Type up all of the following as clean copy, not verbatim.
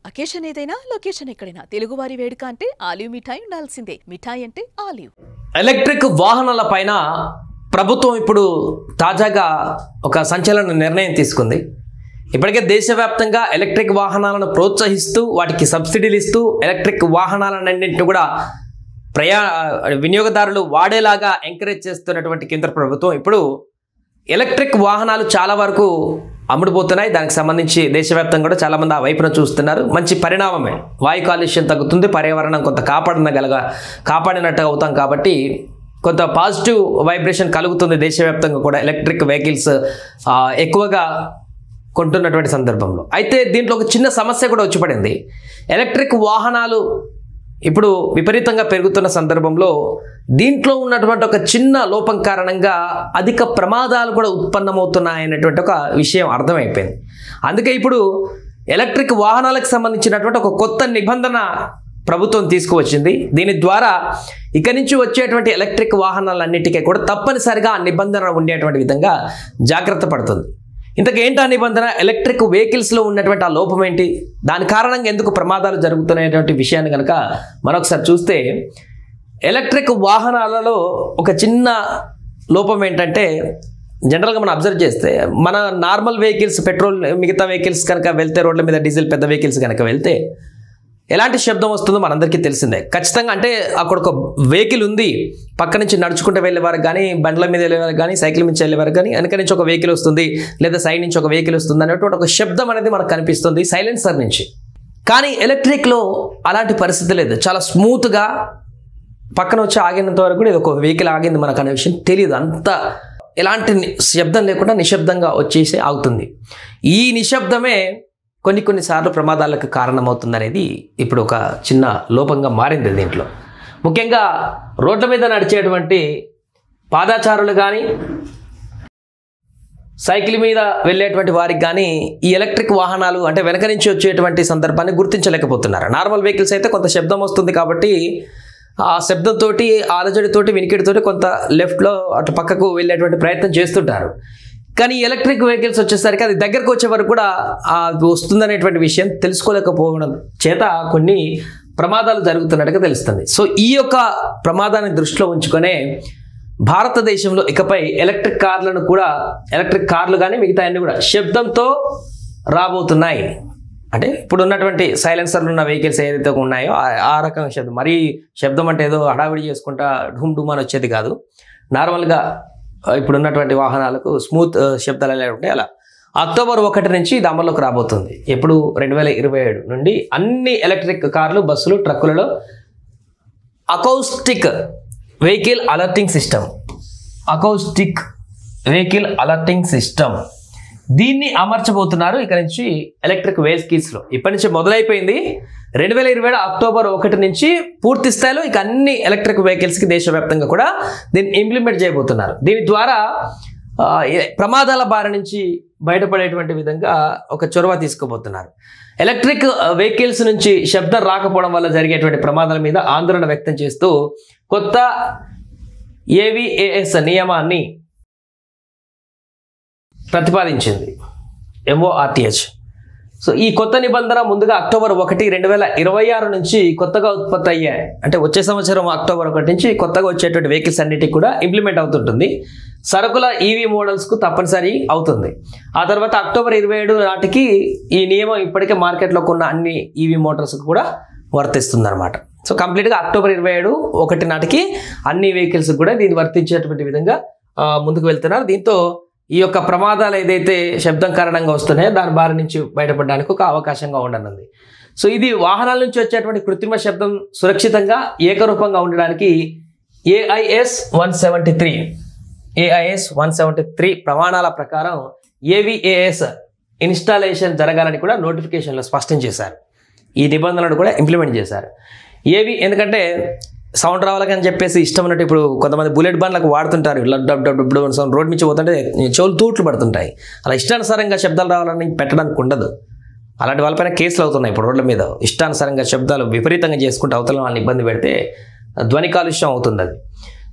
Occasion ఏదైనా location ఎక్కడైనా తెలుగువారి వేడుక అంటే ఆలివ్ మిఠాయి ఉండాల్సిందే. మిఠాయి అంటే ఆలివ్. ఎలక్ట్రిక్ వాహనాల పైన ప్రభుత్వం ఇప్పుడు తాజాగా ఒక సంచలన నిర్ణయం తీసుకుంది. ఇప్పటికే దేశవ్యాప్తంగా ఎలక్ట్రిక్ వాహనాలను ప్రోత్సహిస్తూ వాటికి సబ్సిడీలు ఇస్తూ ఎలక్ట్రిక్ వాహనాలన్నింటినీ కూడా వినియోగదారులు వాడేలాగా ఎంకరేజ్ చేస్తున్నటువంటి కేంద్ర ప్రభుత్వం ఇప్పుడు ఎలక్ట్రిక్ వాహనాలు చాలా వరకు అమ్ముడుపోతున్నాయి. దానికి సంబంధించి దేశవ్యాప్తంగా కూడా చాలామంది ఆ వైపున చూస్తున్నారు. మంచి పరిణామమే. వాయు కాలుష్యం తగ్గుతుంది, పర్యావరణం కొంత కాపాడినట్టు అవుతాం కాబట్టి కొంత పాజిటివ్ వైబ్రేషన్ కలుగుతుంది దేశవ్యాప్తంగా కూడా ఎలక్ట్రిక్ వెహికల్స్ ఎక్కువగా కొంటున్నటువంటి సందర్భంలో. అయితే దీంట్లో ఒక చిన్న సమస్య కూడా వచ్చి పడింది. ఎలక్ట్రిక్ వాహనాలు ఇప్పుడు విపరీతంగా పెరుగుతున్న సందర్భంలో దీంట్లో ఉన్నటువంటి ఒక చిన్న లోపం కారణంగా అధిక ప్రమాదాలు కూడా ఉత్పన్నమవుతున్నాయనేటువంటి ఒక విషయం అర్థమైపోయింది. అందుకే ఇప్పుడు ఎలక్ట్రిక్ వాహనాలకు సంబంధించినటువంటి ఒక కొత్త నిబంధన ప్రభుత్వం తీసుకువచ్చింది. దీని ద్వారా ఇక నుంచి వచ్చేటువంటి ఎలక్ట్రిక్ వాహనాలన్నిటికీ కూడా తప్పనిసరిగా ఆ నిబంధన ఉండేటువంటి విధంగా జాగ్రత్త పడుతుంది. ఇంతకేంటి ఆ నిబంధన? ఎలక్ట్రిక్ వెహికల్స్లో ఉన్నటువంటి ఆ లోపం ఏంటి, దాని కారణంగా ఎందుకు ప్రమాదాలు జరుగుతున్నటువంటి విషయాన్ని కనుక మరొకసారి చూస్తే, ఎలక్ట్రిక్ వాహనాలలో ఒక చిన్న లోపం ఏంటంటే, జనరల్గా మనం అబ్జర్వ్ చేస్తే మన నార్మల్ వెహికల్స్ పెట్రోల్ మిగతా వెహికల్స్ కనుక వెళ్తే, రోడ్ల మీద డీజిల్ పెద్ద వెహికల్స్ కనుక వెళ్తే ఎలాంటి శబ్దం వస్తుందో మనందరికీ తెలిసిందే. ఖచ్చితంగా అంటే అక్కడ ఒక వెహికల్ ఉంది, పక్క నుంచి నడుచుకుంటూ వెళ్ళేవారు కానీ, బండ్ల మీద వెళ్ళేవారు కానీ, సైకిల్ నుంచి వెళ్ళేవారు కానీ, వెనక నుంచి ఒక వెహికల్ వస్తుంది లేదా సైడ్ నుంచి ఒక వెహికల్ వస్తుంది అనేటువంటి ఒక శబ్దం అనేది మనకు కనిపిస్తుంది సైలెన్సర్ నుంచి. కానీ ఎలక్ట్రిక్లో అలాంటి పరిస్థితి లేదు. చాలా స్మూత్గా పక్కన వచ్చి ఆగినంత వరకు కూడా ఇది ఒక వెహికల్ ఆగింది మనకు అనే విషయం తెలియదు. అంత ఎలాంటి శబ్దం లేకుండా నిశ్శబ్దంగా వచ్చేసి ఆగుతుంది. ఈ నిశ్శబ్దమే కొన్నిసార్లు ప్రమాదాలకు కారణమవుతుంది అనేది ఇప్పుడు ఒక చిన్న లోపంగా మారింది దీంట్లో. ముఖ్యంగా రోడ్ల మీద నడిచేటువంటి పాదాచారులు కానీ, సైకిల్ మీద వెళ్ళేటువంటి వారికి కానీ ఈ ఎలక్ట్రిక్ వాహనాలు అంటే వెనక నుంచి వచ్చేటువంటి సందర్భాన్ని గుర్తించలేకపోతున్నారు. నార్మల్ వెహికల్స్ అయితే కొంత శబ్దం వస్తుంది కాబట్టి ఆ శబ్దంతో ఆలజడితోటి వినికిడితోటి కొంత లెఫ్ట్లో అటు పక్కకు వెళ్ళేటువంటి ప్రయత్నం చేస్తుంటారు. కానీ ఎలక్ట్రిక్ వెహికల్స్ వచ్చేసరికి అది దగ్గరకు వచ్చే వరకు కూడా వస్తుందనేటువంటి విషయం తెలుసుకోలేకపోవడం చేత కొన్ని ప్రమాదాలు జరుగుతున్నట్టుగా తెలుస్తుంది. సో ఈ యొక్క ప్రమాదాన్ని దృష్టిలో ఉంచుకొనే భారతదేశంలో ఇకపై ఎలక్ట్రిక్ కార్లు కానీ మిగతా అన్ని కూడా శబ్దంతో రాబోతున్నాయి. అంటే ఇప్పుడు ఉన్నటువంటి సైలెన్సర్లు ఉన్న వెహికల్స్ ఏదైతే ఉన్నాయో ఆ రకం శబ్దం, మరీ శబ్దం అంటే ఏదో హడావిడి చేసుకుంటా ఢూమ్ ఢూమ్ అని వచ్చేది కాదు. నార్మల్గా ఇప్పుడు ఉన్నటువంటి వాహనాలకు స్మూత్ శబ్దాలు ఎలా ఉంటాయి అలా అక్టోబర్ 1 నుంచి ఇది అమల్లోకి రాబోతుంది. ఎప్పుడు 2027 నుండి అన్ని ఎలక్ట్రిక్ కార్లు, బస్సులు, ట్రక్కులలో అకౌస్టిక్ వెహికల్ అలర్టింగ్ సిస్టమ్ దీన్ని అమర్చబోతున్నారు ఇక నుంచి ఎలక్ట్రిక్ వెహికల్స్లో. ఇప్పటి నుంచి మొదలైపోయింది. 2027 అక్టోబర్ 1 నుంచి పూర్తి స్థాయిలో ఇక అన్ని ఎలక్ట్రిక్ వెహికల్స్కి దేశవ్యాప్తంగా కూడా దీన్ని ఇంప్లిమెంట్ చేయబోతున్నారు. దీని ద్వారా ప్రమాదాల బారి నుంచి బయటపడేటువంటి విధంగా ఒక చొరవ తీసుకోబోతున్నారు. ఎలక్ట్రిక్ వెహికల్స్ నుంచి శబ్దం రాకపోవడం వల్ల జరిగేటువంటి ప్రమాదాల మీద ఆందోళన వ్యక్తం చేస్తూ కొత్త AVAS నియమాన్ని ప్రతిపాదించింది MORTH. సో ఈ కొత్త నిబంధన ముందుగా అక్టోబర్ 1, 2026 నుంచి కొత్తగా ఉత్పత్తి అయ్యాయి. అంటే వచ్చే సంవత్సరం అక్టోబర్ 1 నుంచి కొత్తగా వచ్చేటువంటి వెహికల్స్ అన్నిటికీ కూడా ఇంప్లిమెంట్ అవుతుంటుంది. సరుకుల EV మోడల్స్కు తప్పనిసరి అవుతుంది. ఆ తర్వాత అక్టోబర్ 27 నాటికి ఈ నియమం ఇప్పటికే మార్కెట్లోకి ఉన్న అన్ని EV మోటార్స్కు కూడా వర్తిస్తుంది అనమాట. సో కంప్లీట్గా అక్టోబర్ 27 నాటికి అన్ని వెహికల్స్ కూడా దీన్ని వర్తించేటువంటి విధంగా ముందుకు వెళ్తున్నారు. దీంతో ఈ యొక్క ప్రమాదాలు ఏదైతే శబ్దం కారణంగా వస్తున్నాయో దాని బారి నుంచి బయటపడడానికి ఒక అవకాశంగా ఉండనుంది. సో ఇది వాహనాల నుంచి వచ్చేటువంటి కృత్రిమ శబ్దం సురక్షితంగా ఏకరూపంగా ఉండడానికి AIS 173 ప్రమాణాల ప్రకారం AVAS ఇన్స్టాలేషన్ జరగాలని కూడా నోటిఫికేషన్లో స్పష్టం చేశారు. ఈ నిబంధనలు కూడా ఇంప్లిమెంట్ చేశారు. ఎందుకంటే సౌండ్ రావాలని చెప్పేసి ఇష్టం ఉన్నట్టు ఇప్పుడు కొంతమంది బుల్లెట్ బండ్లకు వాడుతుంటారు. డబ్బు సౌండ్ రోడ్ నుంచి పోతుంటే చెవులు తూట్లు పడుతుంటాయి. అలా ఇష్టానుసారంగా శబ్దాలు రావాలని పెట్టడానికి ఉండదు. అలాంటి వాళ్ళపైన కేసులు అవుతున్నాయి. ఇప్పుడు రోడ్ల మీద ఇష్టానుసారంగా శబ్దాలు విపరీతంగా చేసుకుంటూ అవతల వాళ్ళని ఇబ్బంది పెడితే ధ్వని కాలుష్యం అవుతుంది. అది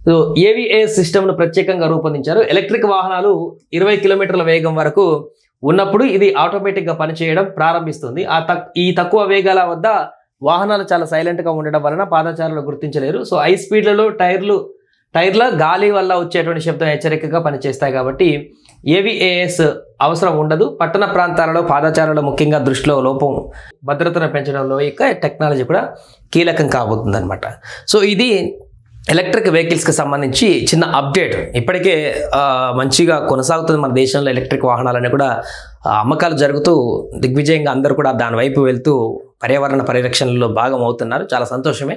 సో AVAS సిస్టమ్ను ప్రత్యేకంగా రూపొందించారు. ఎలక్ట్రిక్ వాహనాలు 20 కిలోమీటర్ల వేగం వరకు ఉన్నప్పుడు ఇది ఆటోమేటిక్గా పనిచేయడం ప్రారంభిస్తుంది. ఈ తక్కువ వేగాల వద్ద వాహనాలు చాలా సైలెంట్గా ఉండడం వలన పాదచారులు గుర్తించలేరు. సో హై స్పీడ్లలో టైర్ల గాలి వల్ల వచ్చేటువంటి శబ్దం హెచ్చరికగా పనిచేస్తాయి కాబట్టి AVAS అవసరం ఉండదు. పట్టణ ప్రాంతాలలో పాదచారులు ముఖ్యంగా దృష్టిలో లోపం భద్రతను పెంచడంలో యొక్క టెక్నాలజీ కూడా కీలకం కాబోతుంది అనమాట. సో ఇది ఎలక్ట్రిక్ వెహికల్స్కి సంబంధించి చిన్న అప్డేట్. ఇప్పటికే మంచిగా కొనసాగుతుంది మన దేశంలో ఎలక్ట్రిక్ వాహనాలని కూడా అమ్మకాలు జరుగుతూ దిగ్విజయంగా అందరూ కూడా దాని వైపు వెళ్తూ పర్యావరణ పరిరక్షణలో భాగం అవుతున్నారు. చాలా సంతోషమే.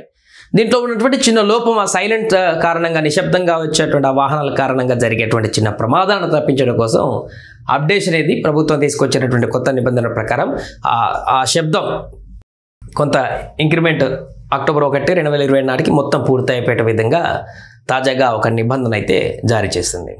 దీంట్లో ఉన్నటువంటి చిన్న లోపం ఆ సైలెంట్ కారణంగా నిశ్శబ్దంగా వచ్చేటువంటి ఆ వాహనాల కారణంగా జరిగేటువంటి చిన్న ప్రమాదాలను తప్పించడం కోసం అప్డేషన్ అనేది ప్రభుత్వం తీసుకొచ్చినటువంటి కొత్త నిబంధనల ప్రకారం ఆ శబ్దం కొంత ఇంక్రిమెంట్ అక్టోబర్ 1, 2020 నాటికి మొత్తం పూర్తి అయిపోయే విధంగా తాజాగా ఒక నిబంధన అయితే జారీ చేసింది.